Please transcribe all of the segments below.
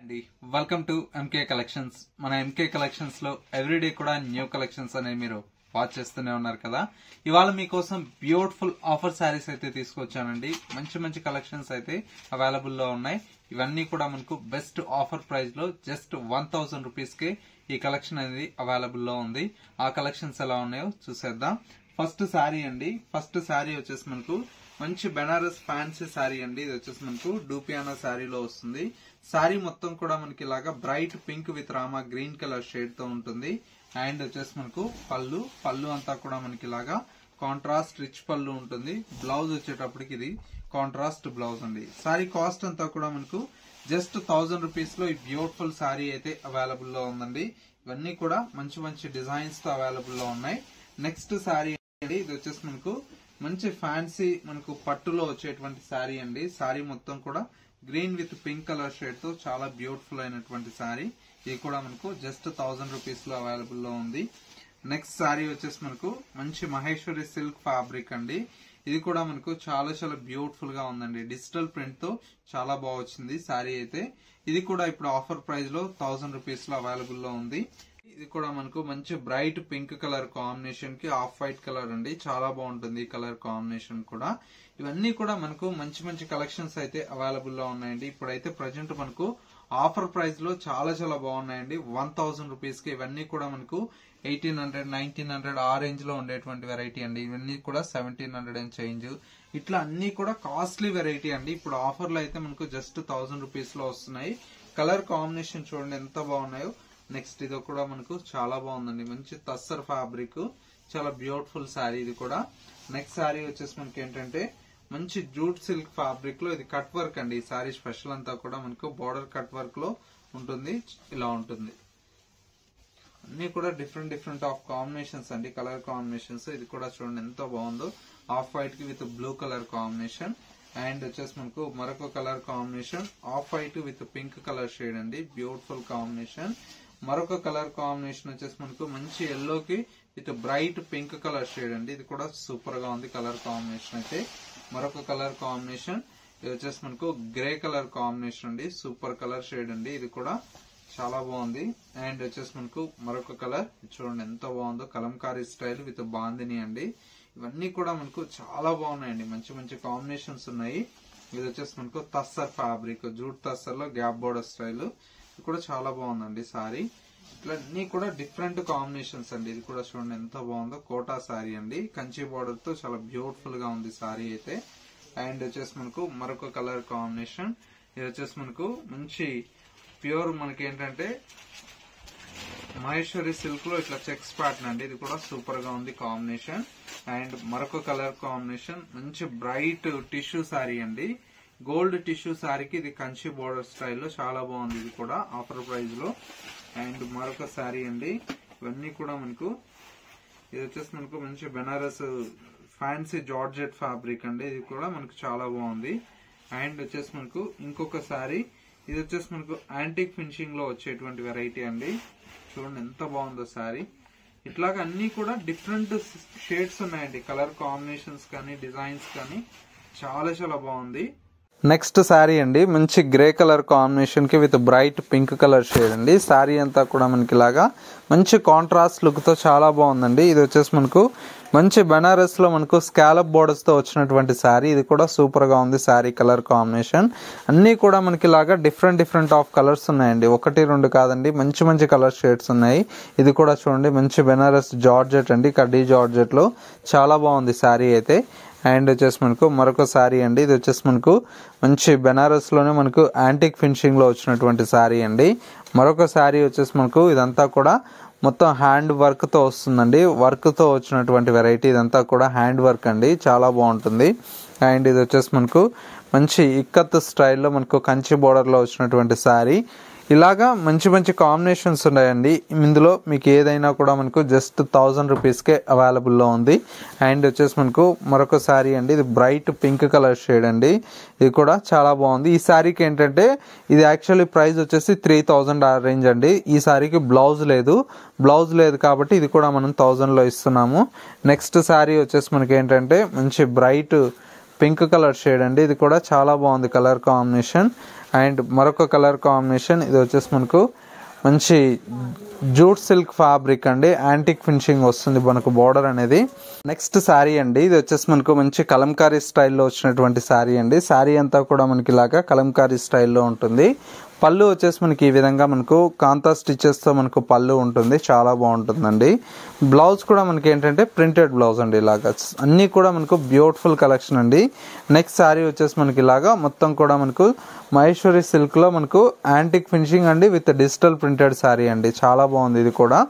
అండి welcome to MK collections. మన MK collections లో ఎవ్రీడే కూడా న్యూ కలెక్షన్స్ అనేవి మీరు వాచ్ చేస్తూనే ఉన్నారు కదా. ఇవాళ మీకోసం బ్యూటిఫుల్ ఆఫర్ శారీస్ అయితే తీసుకొచ్చానండి. మంచి మంచి కలెక్షన్స్ అయితే అవైలబుల్ లో ఉన్నాయి. ఇవన్నీ కూడా మనకు బెస్ట్ ఆఫర్ ప్రైస్ లో జస్ట్ 1000 రూపీస్ కే ఈ కలెక్షన్ అనేది అవైలబుల్ లో ఉంది. ఆ కలెక్షన్స్ ఎలా ఉన్నాయో చూసేద్దాం. ఫస్ట్ శారీ అండి. ఫస్ట్ శారీ వచ్చేసి మనకు మంచి బెనారస్ ఫ్యాన్సీ శారీ అండి. ఇది వచ్చేసి మనకు డూపియానా శారీలో వస్తుంది. శారీ మొత్తం కూడా మనకి ఇలాగా bright pink with Rama green colour shade తో ఉంటుంది. అండ్ వచ్చేసి మనకు పళ్ళు అంతా కూడా మనకి ఇలాగా కాంట్రాస్ట్ రిచ్ పళ్ళు ఉంటుంది. బ్లౌజ్ వచ్చేటప్పటికి ఇది కాంట్రాస్ట్ బ్లౌజ్ అండి. శారీ కాస్ట్ అంతా కూడా మనకు జస్ట్ 1000 రూపీస్ లో ఈ బ్యూటిఫుల్ శారీ అయితే అవైలబుల్ లో ఉందండి. ఇవన్నీ కూడా మంచి మంచి డిజైన్స్ తో అవైలబుల్ లో ఉన్నాయి. నెక్స్ట్ శారీ అండి. ఇది వచ్చేసి మనకు మంచి ఫ్యాన్సీ మనకు పట్టులో వచ్చేటువంటి శారీ అండి. శారీ మొత్తం కూడా green with pink colour shade తో చాలా బ్యూటిఫుల్ అయినటువంటి శారీ. ఇది కూడా మనకు జస్ట్ 1000 రూపీస్ లో అవైలబుల్ లో ఉంది. నెక్స్ట్ శారీ వచ్చేసి మనకు మంచి మహేశ్వరి సిల్క్ ఫ్యాబ్రిక్ అండి. ఇది కూడా మనకు చాలా చాలా బ్యూటిఫుల్ గా ఉందండి. డిజిటల్ ప్రింట్ తో చాలా బాగా వచ్చింది శారీ అయితే. ఇది కూడా ఇప్పుడు ఆఫర్ ప్రైస్ లో 1000 రూపీస్ లో అవైలబుల్ లో ఉంది. ఇది కూడా మనకు మంచి బ్రైట్ పింక్ కలర్ కాంబినేషన్ కి ఆఫ్ వైట్ కలర్ అండి. చాలా బాగుంటుంది ఈ కలర్ కాంబినేషన్ కూడా. ఇవన్నీ కూడా మనకు మంచి మంచి కలెక్షన్స్ అయితే అవైలబుల్ లో ఉన్నాయండి. ఇప్పుడైతే ప్రజెంట్ మనకు ఆఫర్ ప్రైస్ లో చాలా చాలా బాగున్నాయండి. 1000 రూపీస్ కి ఇవన్నీ కూడా మనకు 1800, 1900 ఆ రేంజ్ లో ఉండేటువంటి వెరైటీ అండి. ఇవన్నీ కూడా 1700 అండ్ చేంజ్. ఇట్లా అన్ని కూడా కాస్ట్లీ వెరైటీ అండి. ఇప్పుడు ఆఫర్ లో అయితే మనకు జస్ట్ 1000 రూపీస్ లో వస్తున్నాయి. కలర్ కాంబినేషన్ చూడండి ఎంత బాగున్నాయో. నెక్స్ట్ ఇది కూడా మనకు చాలా బాగుందండి. మంచి తస్సర్ ఫ్యాబ్రిక్, చాలా బ్యూటిఫుల్ శారీ ఇది కూడా. నెక్స్ట్ శారీ వచ్చేసి మనకి ఏంటంటే మంచి జూట్ సిల్క్ ఫ్యాబ్రిక్ లో ఇది కట్ వర్క్ అండి. ఈ శారీ స్పెషల్ అంతా కూడా మనకు బోర్డర్ కట్ వర్క్ లో ఉంటుంది. ఇలా ఉంటుంది. అన్ని కూడా డిఫరెంట్ ఆఫ్ కాంబినేషన్స్ అండి, కలర్ కాంబినేషన్స్. ఇది కూడా చూడండి ఎంత బాగుందో. ఆఫ్ వైట్ కి with blue colour combination. And వచ్చేసి మనకు మరొక colour combination of white with pink colour shade అండి. Beautiful combination. మరొక కలర్ కాంబినేషన్ వచ్చేసి మనకు మంచి ఎల్లో కి with bright pink colour shade అండి. ఇది కూడా సూపర్ గా ఉంది కలర్ కాంబినేషన్ అయితే. మరొక కలర్ కాంబినేషన్ ఇది వచ్చేసి మనకు గ్రే కలర్ కాంబినేషన్ అండి. సూపర్ కలర్ షేడ్ అండి. ఇది కూడా చాలా బాగుంది. అండ్ వచ్చేసి మనకు మరొక కలర్ చూడండి ఎంత బాగుందో. కలంకారీ స్టైల్ విత్ బాందిని అండి. ఇవన్నీ కూడా మనకు చాలా బాగున్నాయండి. మంచి మంచి కాంబినేషన్స్ ఉన్నాయి. ఇది వచ్చేసి మనకు తస్సర్ ఫ్యాబ్రిక్, జూట్ తస్సర్ లో గ్యాప్ బోర్డర్ స్టైల్. ఇది కూడా చాలా బాగుందండి సారీ. ఇట్లా అన్ని కూడా డిఫరెంట్ కాంబినేషన్స్ అండి. ఇది కూడా చూడండి ఎంత బాగుందో. కోటా సారీ అండి. కంచి బోర్డర్ తో చాలా బ్యూటిఫుల్ గా ఉంది సారీ అయితే. అండ్ వచ్చేసి మనకు మరొక కలర్ కాంబినేషన్. ఇది వచ్చేసి మనకు మంచి ప్యూర్ మనకి ఏంటంటే మహేశ్వరి సిల్క్ లో ఇట్లా చెక్స్ ప్యాటర్న్ అండి. ఇది కూడా సూపర్ గా ఉంది కాంబినేషన్. అండ్ మరొక కలర్ కాంబినేషన్ మంచి బ్రైట్ టిష్యూ సారీ అండి. గోల్డ్ టిష్యూ సారీకి ఇది కంచి బోర్డర్ స్టైల్లో చాలా బాగుంది. ఇది కూడా ఆఫర్ ప్రైస్ లో. అండ్ మరొక సారీ అండి. ఇవన్నీ కూడా మనకు ఇది వచ్చేసి మనకు మంచి బెనారస్ ఫ్యాన్సీ జార్జెట్ ఫ్యాబ్రిక్ అండి. ఇది కూడా మనకు చాలా బాగుంది. అండ్ వచ్చేసి మనకు ఇంకొక సారీ. ఇది వచ్చేసి మనకు యాంటిక్ ఫినిషింగ్ లో వచ్చేటువంటి వెరైటీ అండి. చూడండి ఎంత బాగుందో సారీ. ఇట్లాగా అన్ని కూడా డిఫరెంట్ షేడ్స్ ఉన్నాయండి. కలర్ కాంబినేషన్స్ కానీ డిజైన్స్ కానీ చాలా చాలా బాగుంది. నెక్స్ట్ శారీ అండి. మంచి గ్రే కలర్ కాంబినేషన్ కి with bright pink colour shade అండి. శారీ అంతా కూడా మనకి ఇలాగా మంచి కాంట్రాస్ట్ లుక్ తో చాలా బాగుందండి. ఇది వచ్చేసి మనకు మంచి బెనారస్ లో మనకు స్కాలప్ బోర్డర్స్ తో వచ్చినటువంటి శారీ. ఇది కూడా సూపర్ గా ఉంది శారీ కలర్ కాంబినేషన్. అన్ని కూడా మనకి ఇలాగా డిఫరెంట్ ఆఫ్ కలర్స్ ఉన్నాయండి. 1, 2 కాదండి, మంచి మంచి కలర్ షేడ్స్ ఉన్నాయి. ఇది కూడా చూడండి మంచి బెనారస్ జార్జెట్ అండి. కడ్డీ జార్జెట్ లో చాలా బాగుంది శారీ అయితే. అండ్ వచ్చేసి మనకు మరొక శారీ అండి. ఇది వచ్చేసి మనకు మంచి బెనారస్ లోనే మనకు యాంటిక్ ఫినిషింగ్ లో వచ్చినటువంటి శారీ అండి. మరొక శారీ వచ్చేసి మనకు ఇదంతా కూడా మొత్తం హ్యాండ్ వర్క్ తో వస్తుందండి. వర్క్ తో వచ్చినటువంటి వెరైటీ. ఇదంతా కూడా హ్యాండ్ వర్క్ అండి. చాలా బాగుంటుంది. అండ్ ఇది వచ్చేసి మనకు మంచి ఇక్కత్ స్టైల్లో మనకు కంచి బోర్డర్ లో వచ్చినటువంటి శారీ. ఇలాగా మంచి మంచి కాంబినేషన్స్ ఉన్నాయండి. ఇందులో మీకు ఏదైనా కూడా మనకు జస్ట్ 1000 రూపీస్ కే అవైలబుల్ లో ఉంది. అండ్ వచ్చేసి మనకు మరొక శారీ అండి. ఇది బ్రైట్ పింక్ కలర్ షేడ్ అండి. ఇది కూడా చాలా బాగుంది. ఈ శారీకి ఏంటంటే ఇది యాక్చువల్లీ ప్రైస్ వచ్చేసి 3000 ఆ రేంజ్ అండి. ఈ శారీకి బ్లౌజ్ లేదు కాబట్టి ఇది కూడా మనం 1000 లో ఇస్తున్నాము. నెక్స్ట్ శారీ వచ్చేసి మనకి ఏంటంటే మంచి బ్రైట్ పింక్ కలర్ షేడ్ అండి. ఇది కూడా చాలా బాగుంది కలర్ కాంబినేషన్. అండ్ మరొక కలర్ కాంబినేషన్ ఇది వచ్చేసి మనకు మంచి జూట్ సిల్క్ ఫ్యాబ్రిక్ అండి, యాంటిక్ ఫినిషింగ్ వస్తుంది మనకు బార్డర్ అనేది. నెక్స్ట్ శారీ అండి, ఇది వచ్చేసి మనకు మంచి కలంకారీ స్టైల్లో వచ్చినటువంటి శారీ అండి. శారీ అంతా కూడా మనకి ఇలాగా కలంకారీ స్టైల్లో ఉంటుంది. పళ్ళు వచ్చేసి మనకి ఈ విధంగా మనకు కాంతా స్టిచెస్తో మనకు పళ్ళు ఉంటుంది, చాలా బాగుంటుందండి. బ్లౌజ్ కూడా మనకి ఏంటంటే ప్రింటెడ్ బ్లౌజ్ అండి, ఇలాగా అన్నీ కూడా మనకు బ్యూటిఫుల్ కలెక్షన్ అండి. నెక్స్ట్ శారీ వచ్చేసి మనకి ఇలాగా మొత్తం కూడా మనకు మహేశ్వరి సిల్క్లో మనకు యాంటిక్ ఫినిషింగ్ అండి విత్ డిజిటల్ ప్రింటెడ్ శారీ అండి, చాలా బాగుంది ఇది కూడా.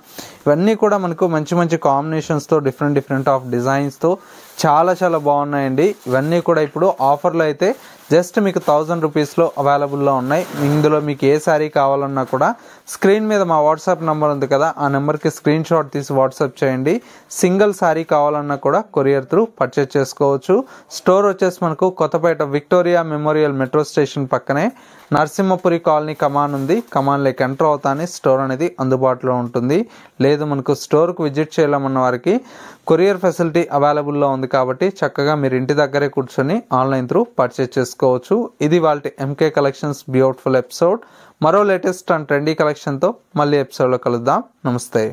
ఇవన్నీ కూడా మనకు మంచి మంచి కాంబినేషన్స్తో డిఫరెంట్ ఆఫ్ డిజైన్స్తో చాలా బాగున్నాయండి. ఇవన్నీ కూడా ఇప్పుడు ఆఫర్లో అయితే జస్ట్ మీకు 1000 రూపీస్లో అవైలబుల్లో ఉన్నాయి. ఇందులో మీకు ఏ శారీ కావాలన్నా కూడా స్క్రీన్ మీద మా వాట్సాప్ నెంబర్ ఉంది కదా, ఆ నెంబర్కి స్క్రీన్ షాట్ తీసి వాట్సాప్ చేయండి. సింగిల్ శారీ కావాలన్నా కూడా కొరియర్ త్రూ పర్చేస్ చేసుకోవచ్చు. స్టోర్ వచ్చేసి మనకు Kothapet Victoria Memorial metro station పక్కనే నరసింహపురి కాలనీ కమాన్ ఉంది. కమాన్లోకి ఎంటర్ అవుతానే స్టోర్ అనేది అందుబాటులో ఉంటుంది. లేదు మనకు స్టోర్కు విజిట్ చేయాలన్న వారికి కొరియర్ ఫెసిలిటీ అవైలబుల్లో ఉంది కాబట్టి చక్కగా మీరు ఇంటి దగ్గరే కూర్చొని ఆన్లైన్ త్రూ పర్చేస్ చేసుకోవచ్చు. ఇది వాళ్ళ ఎంకే కలెక్షన్స్ బ్యూటిఫుల్ ఎపిసోడ్. మరో లేటెస్ట్ అండ్ ట్రెండీ కలెక్షన్తో మళ్ళీ ఎపిసోడ్లో కలుద్దాం. నమస్తే.